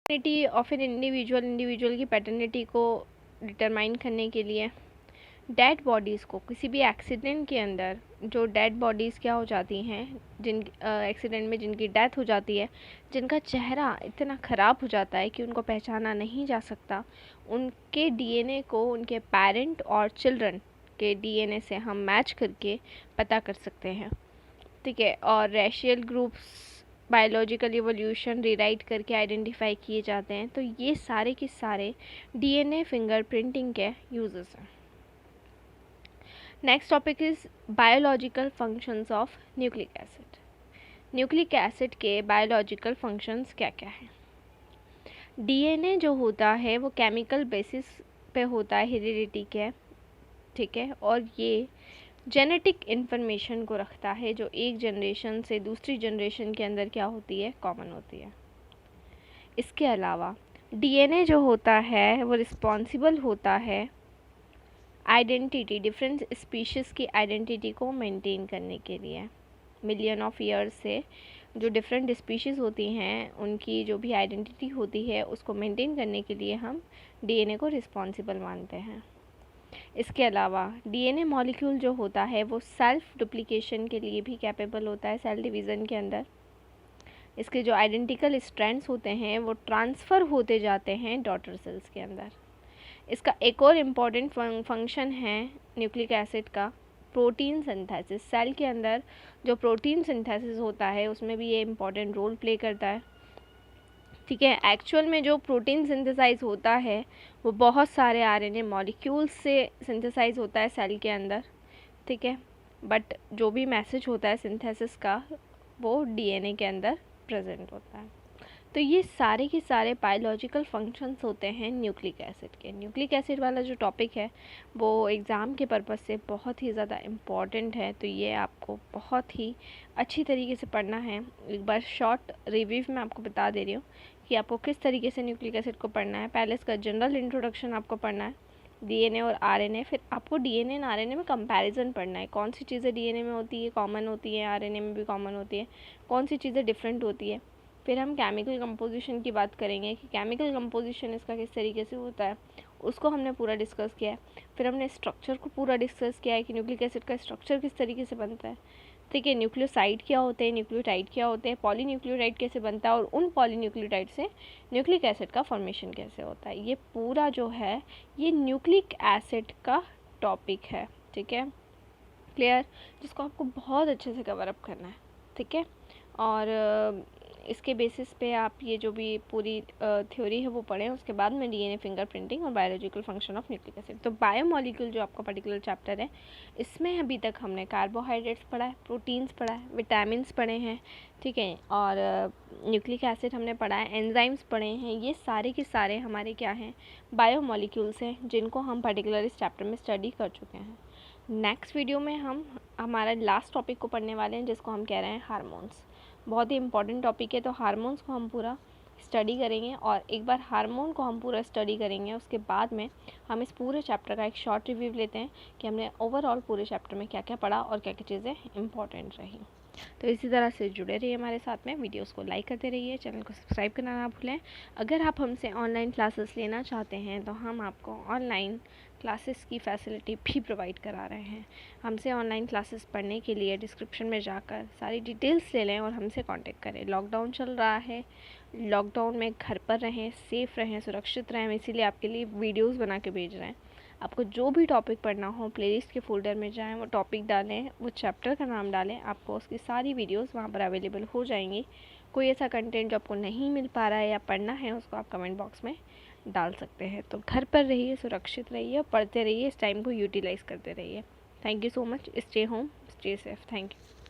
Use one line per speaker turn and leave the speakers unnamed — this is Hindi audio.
पैटर्निटी ऑफ एन इंडिविजुअल की पैटर्निटी को डिटरमाइन करने के लिए डेड बॉडीज़ को, किसी भी एक्सीडेंट के अंदर जो डेड बॉडीज़ क्या हो जाती हैं, जिन एक्सीडेंट में जिनकी डेथ हो जाती है, जिनका चेहरा इतना ख़राब हो जाता है कि उनको पहचाना नहीं जा सकता, उनके डीएनए को उनके पेरेंट और चिल्ड्रन के डीएनए से हम मैच करके पता कर सकते हैं, ठीक है। और racial groups biological evolution rewrite करके आइडेंटिफाई किए जाते हैं। तो ये सारे के सारे डीएनए फिंगरप्रिंटिंग के यूजेस हैं। Next topic is biological functions of nucleic acid. Nucleic acid के बायोलॉजिकल फंक्शंस क्या क्या हैं? डीएनए जो होता है वो केमिकल बेसिस पे होता है, हेरिडिटी के, ठीक है। और ये जेनेटिक इन्फॉर्मेशन को रखता है जो एक जनरेशन से दूसरी जनरेशन के अंदर क्या होती है, कॉमन होती है। इसके अलावा डीएनए जो होता है वो रिस्पॉन्सिबल होता है आइडेंटिटी, डिफरेंट स्पीशीज़ की आइडेंटिटी को मेंटेन करने के लिए। मिलियन ऑफ ईयर्स से जो डिफरेंट स्पीशीज़ होती हैं उनकी जो भी आइडेंटिटी होती है उसको मेंटेन करने के लिए हम डीएनए को रिस्पॉन्सिबल मानते हैं। इसके अलावा डीएनए मॉलिक्यूल जो होता है वो सेल्फ डुप्लीकेशन के लिए भी कैपेबल होता है सेल डिवीज़न के अंदर। इसके जो आइडेंटिकल स्ट्रैंड्स होते हैं वो ट्रांसफ़र होते जाते हैं डॉटर सेल्स के अंदर। इसका एक और इम्पॉर्टेंट फंक्शन है न्यूक्लिक एसिड का, प्रोटीन सिंथेसिस। सेल के अंदर जो प्रोटीन सिंथेसिस होता है उसमें भी ये इम्पॉर्टेंट रोल प्ले करता है, ठीक है। एक्चुअल में जो प्रोटीन सिंथेसाइज होता है वो बहुत सारे आरएनए मॉलिक्यूल्स से सिंथेसाइज होता है सेल के अंदर, ठीक है। बट जो भी मैसेज होता है सिंथेसिस का वो डीएनए के अंदर प्रेजेंट होता है। तो ये सारे के सारे बायोलॉजिकल फंक्शंस होते हैं न्यूक्लिक एसिड के। न्यूक्लिक एसिड वाला जो टॉपिक है वो एग्ज़ाम के पर्पज़ से बहुत ही ज़्यादा इम्पॉर्टेंट है, तो ये आपको बहुत ही अच्छी तरीके से पढ़ना है। एक बार शॉर्ट रिव्यू में आपको बता दे रही हूँ कि आपको किस तरीके से न्यूक्लिक एसिड को पढ़ना है। पहले इसका जनरल इंट्रोडक्शन आपको पढ़ना है, डीएनए और आरएनए। फिर आपको डीएनए और आरएनए में कंपैरिजन पढ़ना है, कौन सी चीज़ें डीएनए में होती है कॉमन होती है, आरएनए में भी कॉमन होती है, कौन सी चीज़ें डिफरेंट होती है। फिर हम केमिकल कंपोजिशन की बात करेंगे कि केमिकल कंपोजिशन इसका किस तरीके से होता है, उसको हमने पूरा डिस्कस किया है। फिर हमने स्ट्रक्चर को पूरा डिस्कस किया है कि न्यूक्लिक एसिड का स्ट्रक्चर किस तरीके से बनता है, ठीक है। न्यूक्लियोसाइड क्या होते हैं, न्यूक्लियोटाइड क्या होते हैं, पॉलीन्यूक्लियोटाइड कैसे बनता है और उन पॉलीन्यूक्लियोटाइड से न्यूक्लिक एसिड का फॉर्मेशन कैसे होता है। ये पूरा जो है ये न्यूक्लिक एसिड का टॉपिक है, ठीक है, क्लियर, जिसको आपको बहुत अच्छे से कवर अप करना है, ठीक है। और इसके बेसिस पे आप ये जो भी पूरी थ्योरी है वो पढ़ें। उसके बाद में डीएनए फिंगरप्रिंटिंग और biological function of nucleic acid. तो बायोमॉलिक्यूल जो आपका पर्टिकुलर चैप्टर है इसमें अभी तक हमने कार्बोहाइड्रेट्स पढ़ा है, प्रोटीन्स पढ़ा है, विटामिन्स पढ़े हैं, ठीक है, और न्यूक्लिक एसिड हमने पढ़ा है, एंजाइम्स पढ़े हैं। ये सारे के सारे हमारे क्या हैं, बायोमॉलिक्यूल्स हैं जिनको हम पर्टिकुलर इस चैप्टर में स्टडी कर चुके हैं। नेक्स्ट वीडियो में हम हमारा लास्ट टॉपिक को पढ़ने वाले हैं जिसको हम कह रहे हैं हार्मोन्स। बहुत ही इंपॉर्टेंट टॉपिक है, तो हार्मोन्स को हम पूरा स्टडी करेंगे। और एक बार हार्मोन को हम पूरा स्टडी करेंगे उसके बाद में हम इस पूरे चैप्टर का एक शॉर्ट रिव्यू लेते हैं कि हमने ओवरऑल पूरे चैप्टर में क्या क्या पढ़ा और क्या क्या चीज़ें इंपॉर्टेंट रही। तो इसी तरह से जुड़े रहिए हमारे साथ में, वीडियोस को लाइक करते रहिए, चैनल को सब्सक्राइब करना ना भूलें। अगर आप हमसे ऑनलाइन क्लासेस लेना चाहते हैं तो हम आपको ऑनलाइन क्लासेस की फैसिलिटी भी प्रोवाइड करा रहे हैं। हमसे ऑनलाइन क्लासेस पढ़ने के लिए डिस्क्रिप्शन में जाकर सारी डिटेल्स ले लें और हमसे कांटेक्ट करें। लॉकडाउन चल रहा है, लॉकडाउन में घर पर रहें, सेफ़ रहें, सुरक्षित रहें, इसीलिए आपके लिए वीडियोस बना के भेज रहे हैं। आपको जो भी टॉपिक पढ़ना हो प्लेलिस्ट के फोल्डर में जाएं, वो टॉपिक डालें, वो चैप्टर का नाम डालें, आपको उसकी सारी वीडियोस वहाँ पर अवेलेबल हो जाएंगी। कोई ऐसा कंटेंट जो आपको नहीं मिल पा रहा है या पढ़ना है उसको आप कमेंट बॉक्स में डाल सकते हैं। तो घर पर रहिए, सुरक्षित रहिए और पढ़ते रहिए, इस टाइम को यूटिलाइज़ करते रहिए। Thank you so much. Stay home, stay safe. Thank you.